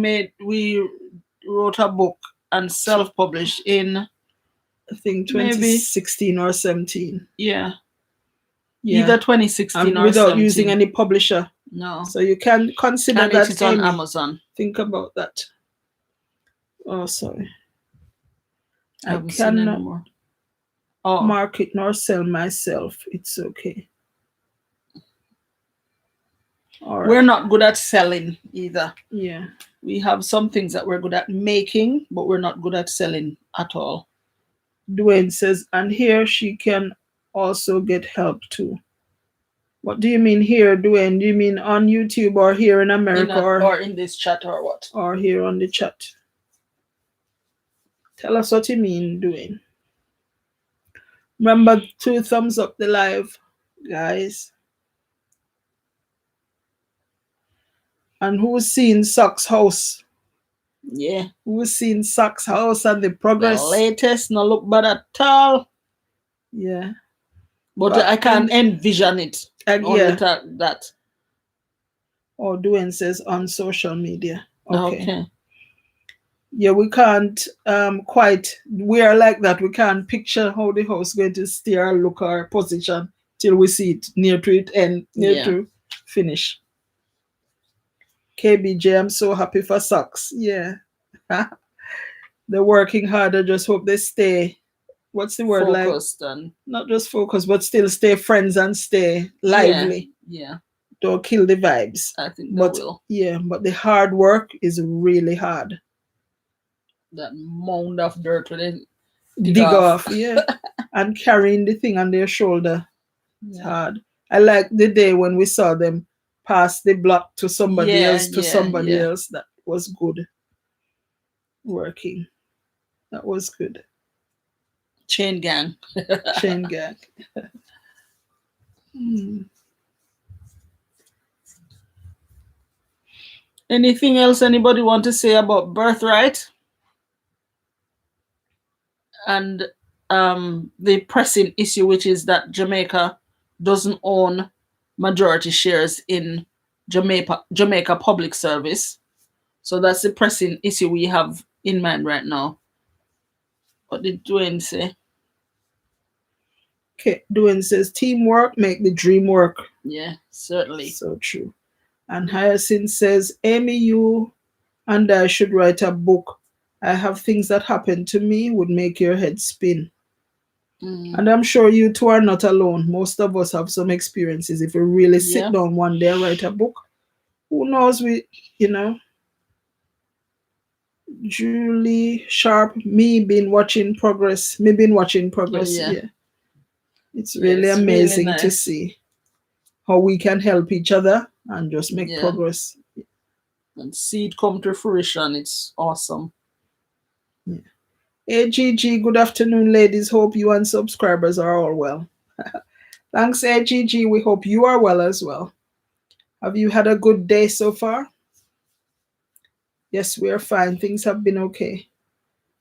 wrote a book and self-published in, I think 2016 or 17. Yeah. Either 2016 and or without 17. using any publisher. No. So you can consider and that it is on Amy. Amazon. Think about that. Oh, sorry. I cannot market nor sell myself. It's okay. All right. We're not good at selling either. Yeah. We have some things that we're good at making, but we're not good at selling at all. Dwayne says, and here she can also get help too. What do you mean here, Dwayne? Do you mean on YouTube or here in America? Or in this chat or what? Or here on the chat. Tell us what you mean, Dwayne. Remember to thumbs up the live, guys. And who's seen Sock's house? Yeah. Who's seen Sock's house and the progress? The latest, no look bad at all. Yeah. But I can't envision it. That. Oh, Dwayne says on social media. Okay. Yeah, we can't quite. We are like that. We can't picture how the house going to steer, look, or position till we see it near to it and near to finish. KBJ, I'm so happy for Socks. Yeah. They're working hard. I just hope they stay. What's the word? Focused and not just focused, but still stay friends and stay lively. Yeah. Don't kill the vibes. I think they will. Yeah, but the hard work is really hard. That mound of dirt with it. Dig off. Yeah. And carrying the thing on their shoulder. It's hard. I like the day when we saw them pass the block to somebody else, else. That was good. Working. That was good. Chain gang. Chain gang. Anything else anybody want to say about Birthright? And the pressing issue, which is that Jamaica doesn't own majority shares in Jamaica Public Service. So that's the pressing issue we have in mind right now. What did Dwayne say? Okay, Dwayne says, teamwork make the dream work. Yeah, certainly. So true. And Hyacinth says, Amy, you and I should write a book. I have things that happen to me would make your head spin. And I'm sure you two are not alone. Most of us have some experiences. If we really sit down one day and write a book, who knows, Julie Sharp, me been watching progress. Oh, yeah. It's really amazing really nice to see how we can help each other and just make progress. And see it come to fruition. It's awesome. Yeah. AGG, good afternoon, ladies. Hope you and subscribers are all well. Thanks, AGG. We hope you are well as well. Have you had a good day so far? Yes, we are fine. Things have been okay.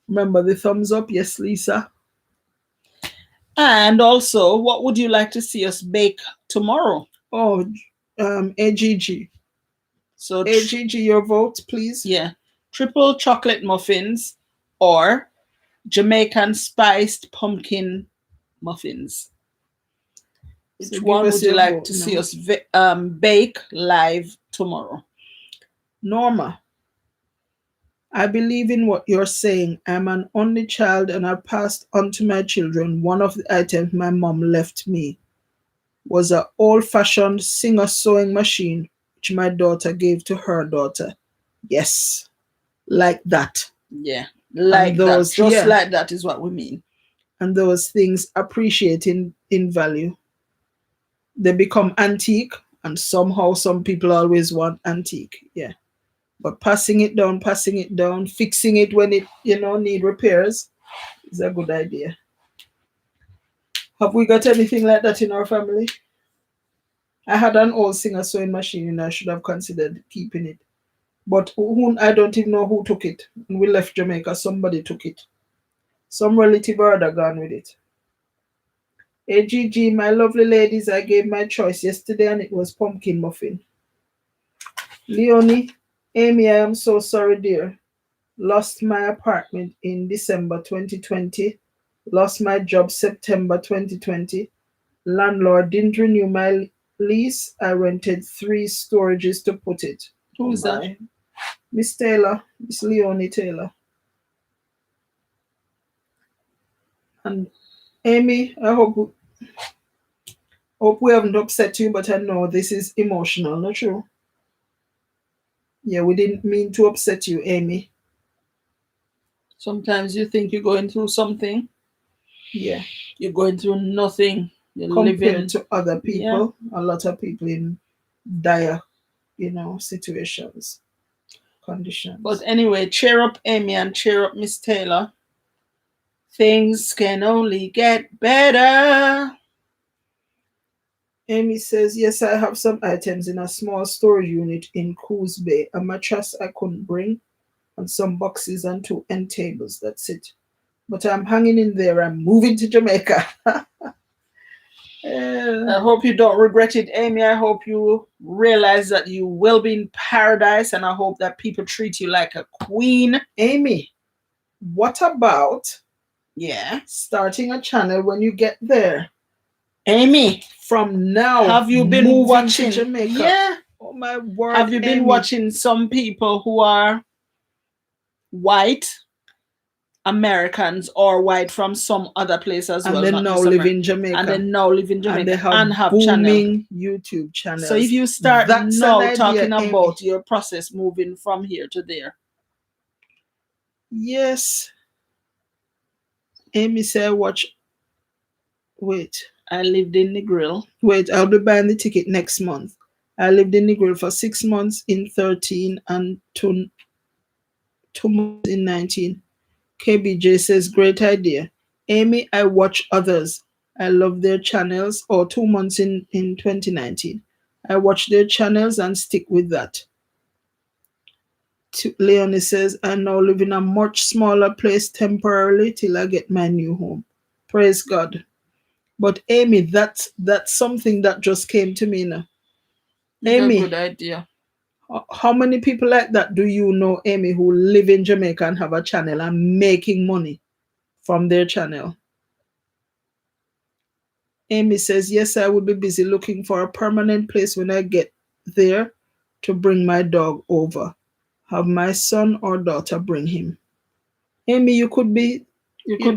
Remember the thumbs up. Yes, Leisa. And also, what would you like to see us bake tomorrow? Oh, AGG. So AGG, your vote, please. Yeah. Triple chocolate muffins or Jamaican spiced pumpkin muffins. Which one would you like to see us bake live tomorrow? Norma, I believe in what you're saying. I'm an only child and I passed on to my children. One of the items my mom left me was an old-fashioned Singer sewing machine, which my daughter gave to her daughter. Yes, like that. Yeah, like those, that. Just like that is what we mean. And those things appreciate in value. They become antique, and somehow some people always want antique. Yeah. But passing it down, fixing it when it, need repairs is a good idea. Have we got anything like that in our family? I had an old singer sewing machine and I should have considered keeping it. But I don't even know who took it. When we left Jamaica, somebody took it. Some relative or other gone with it. AGG, my lovely ladies, I gave my choice yesterday and it was pumpkin muffin. Leonie, Amy, I am so sorry, dear. Lost my apartment in December 2020. Lost my job September 2020. Landlord didn't renew my lease. I rented 3 storages to put it. Who is that? Miss Taylor, Miss Leonie Taylor. And Amy, I hope we haven't upset you, but I know this is emotional, not true? Yeah, we didn't mean to upset you, Amy. Sometimes you think you're going through something. Yeah. You're going through nothing. You're compared living to other people. Yeah. A lot of people in dire, situations, conditions. But anyway, cheer up, Amy, and cheer up, Miss Taylor. Things can only get better. Amy says, yes, I have some items in a small storage unit in Coos Bay. A mattress I couldn't bring, and some boxes and 2 end tables. That's it. But I'm hanging in there. I'm moving to Jamaica. I hope you don't regret it, Amy. I hope you realize that you will be in paradise, and I hope that people treat you like a queen. Amy, what about starting a channel when you get there? Amy, from now, have you been watching Jamaica? Yeah. Oh my word. Have you been watching some people who are white Americans or white from some other place as well? And they now live in Jamaica. And they now live in Jamaica. And they have booming YouTube channels. So if you start now talking about your process moving from here to there. Yes. Amy said, wait. I lived in Negril. Wait, I'll be buying the ticket next month. I lived in Negril for 6 months in 13 and 2 months in 19. KBJ says, great idea. Amy, I watch others. I love their channels. 2 months in 2019. I watch their channels and stick with that. Leonie says, I now live in a much smaller place temporarily till I get my new home. Praise God. But Amy, that's something that just came to me now. Amy, a good idea. How many people like that do you know, Amy, who live in Jamaica and have a channel and making money from their channel? Amy says, yes, I will be busy looking for a permanent place when I get there to bring my dog over. Have my son or daughter bring him. Amy, you could be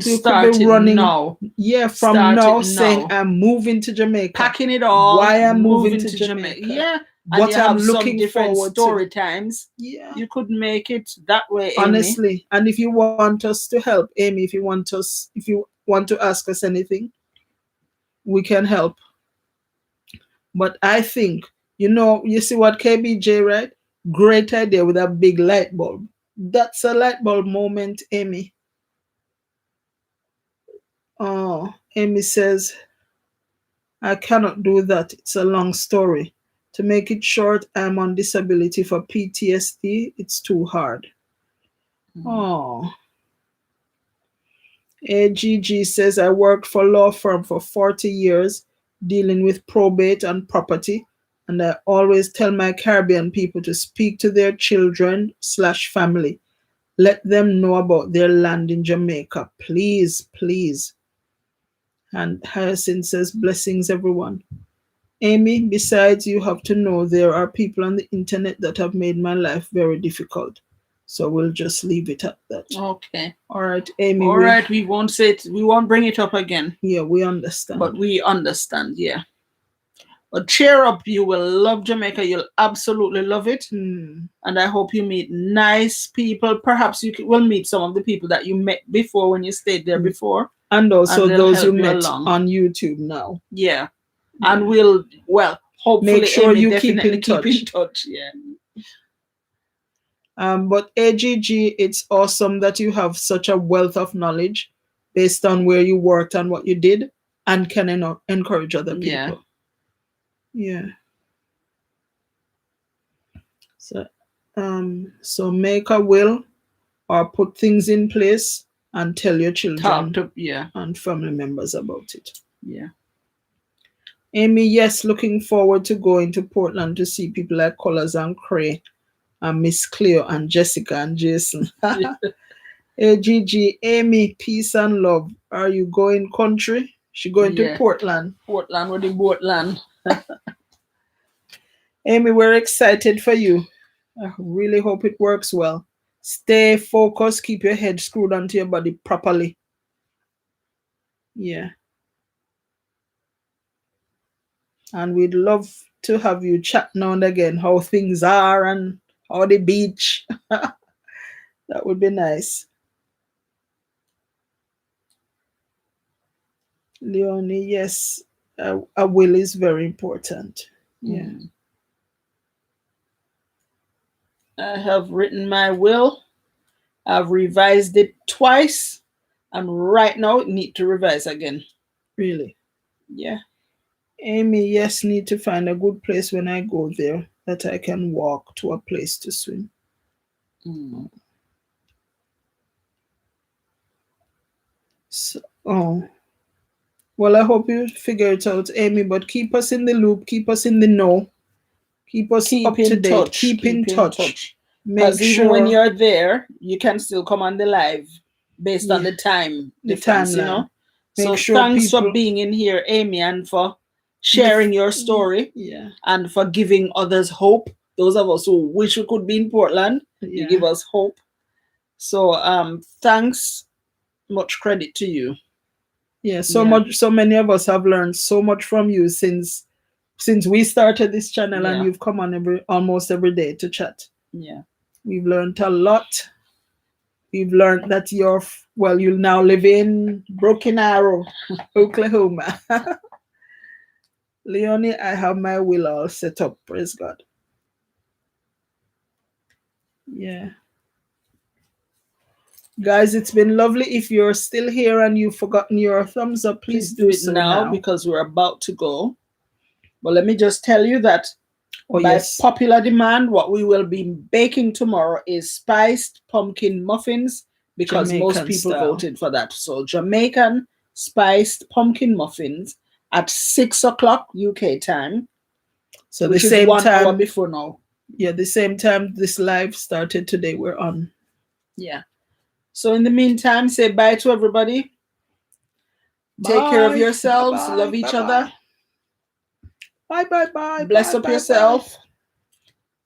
start be running now. Yeah, from now saying I'm moving to Jamaica. Packing it all. Why I'm moving to Jamaica. Yeah. What I'm looking different forward story to. times. Yeah. You could make it that way, Amy. Honestly. And if you want us to help, Amy, if you want to ask us anything, we can help. But I think, you see what KBJ, right? Great idea with a big light bulb. That's a light bulb moment, Amy. Oh, Amy says, I cannot do that. It's a long story. To make it short, I'm on disability for PTSD. It's too hard. Oh. AGG says, I worked for a law firm for 40 years, dealing with probate and property. And I always tell my Caribbean people to speak to their children/family. Let them know about their land in Jamaica. Please, please. And Hyacinth says, blessings, everyone. Amy, besides, you have to know there are people on the internet that have made my life very difficult. So we'll just leave it at that. Okay. All right, Amy. All right, we won't say it. We won't bring it up again. Yeah, we understand. But we understand, yeah. But cheer up. You will love Jamaica. You'll absolutely love it. And I hope you meet nice people. Perhaps you will meet some of the people that you met before when you stayed there before. And also those you met on YouTube now. Yeah. And hopefully make sure Amy you keep in touch. Yeah. But AGG, it's awesome that you have such a wealth of knowledge based on where you worked and what you did, and can encourage other people. Yeah. So make a will or put things in place and tell your children and family members about it. Yeah. Amy, yes, looking forward to going to Portland to see people like Colors and Cray and Miss Cleo and Jessica and Jason. AGG, Amy, peace and love. Are you going country? She going to Portland. Portland with the Portland. Amy, we're excited for you. I really hope it works well. Stay focused. Keep your head screwed onto your body properly. Yeah. And we'd love to have you chat now and again how things are and how the beach. That would be nice. Leonie, yes, a will is very important. Yeah. I have written my will. I've revised it twice. And right now, need to revise again. Really? Yeah. Amy, yes, need to find a good place when I go there that I can walk to a place to swim. So, well, I hope you figure it out, Amy, but keep us in the loop, keep us in the know, keep us up to date, keep in touch. Because even when you're there, you can still come on the live based on the time difference, you know. So thanks for being in here, Amy, and for sharing your story and for giving others hope. Those of us who wish we could be in Portland, you give us hope. So thanks, much credit to you. Yeah, so many of us have learned so much from you since we started this channel, and you've come on almost every day to chat. Yeah. We've learned a lot. We've learned that you now live in Broken Arrow, Oklahoma. Leonie, I have my will all set up. Praise God. Yeah. Guys, it's been lovely. If you're still here and you've forgotten your thumbs up, please do it now, because we're about to go. But let me just tell you that by popular demand, what we will be baking tomorrow is spiced pumpkin muffins, because Jamaican most people voted for that. So Jamaican spiced pumpkin muffins at 6 o'clock UK time. So the same 1 time hour before now. Yeah, the same time this live started today, we're on. Yeah. So in the meantime, say bye to everybody. Bye. Take care of yourselves. Bye, love each other. Bye. Bless up yourself.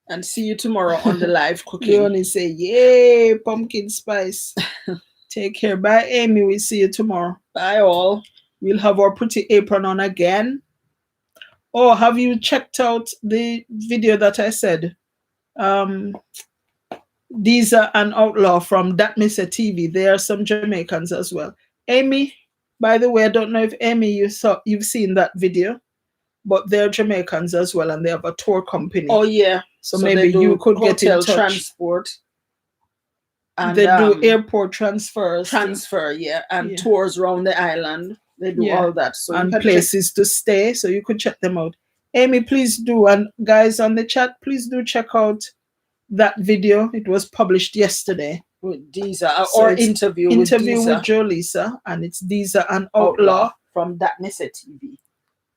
And see you tomorrow on the live cooking. Leonie say, yay, pumpkin spice. Take care. Bye, Amy. We'll see you tomorrow. Bye, all. We'll have our pretty apron on again. Oh, have you checked out the video that I said? These are an outlaw from That Mr. TV. There are some Jamaicans as well. Amy, by the way, I don't know if Amy you've seen that video, but they're Jamaicans as well, and they have a tour company. Oh yeah. So maybe you could get in touch. Transport. And they do airport transfers. And tours around the island. They do all that. So and places to stay. So you could check them out. Amy, please do. And guys on the chat, please do check out that video. It was published yesterday. With Disa, or interview with Leisa, and it's Disa and Outlaw from That Mr. TV.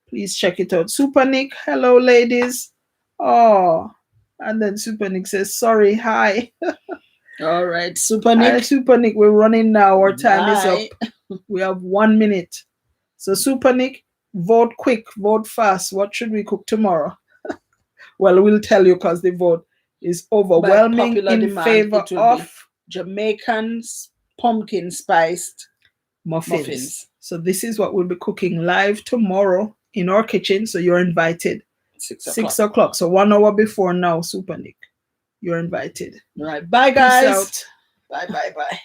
Please check it out. Super Nick, hello ladies. Oh, and then Super Nick says, sorry, hi. All right, Super Nick. Hi, Super Nick, we're running now. Our time is up. We have 1 minute. So Super Nick, vote quick, vote fast. What should we cook tomorrow? Well, we'll tell you because the vote is overwhelming in favor of Jamaican pumpkin spiced muffins. So this is what we'll be cooking live tomorrow in our kitchen. So you're invited. 6 o'clock. So 1 hour before now, Super Nick. You're invited. All right. Bye, guys. Peace out. Bye.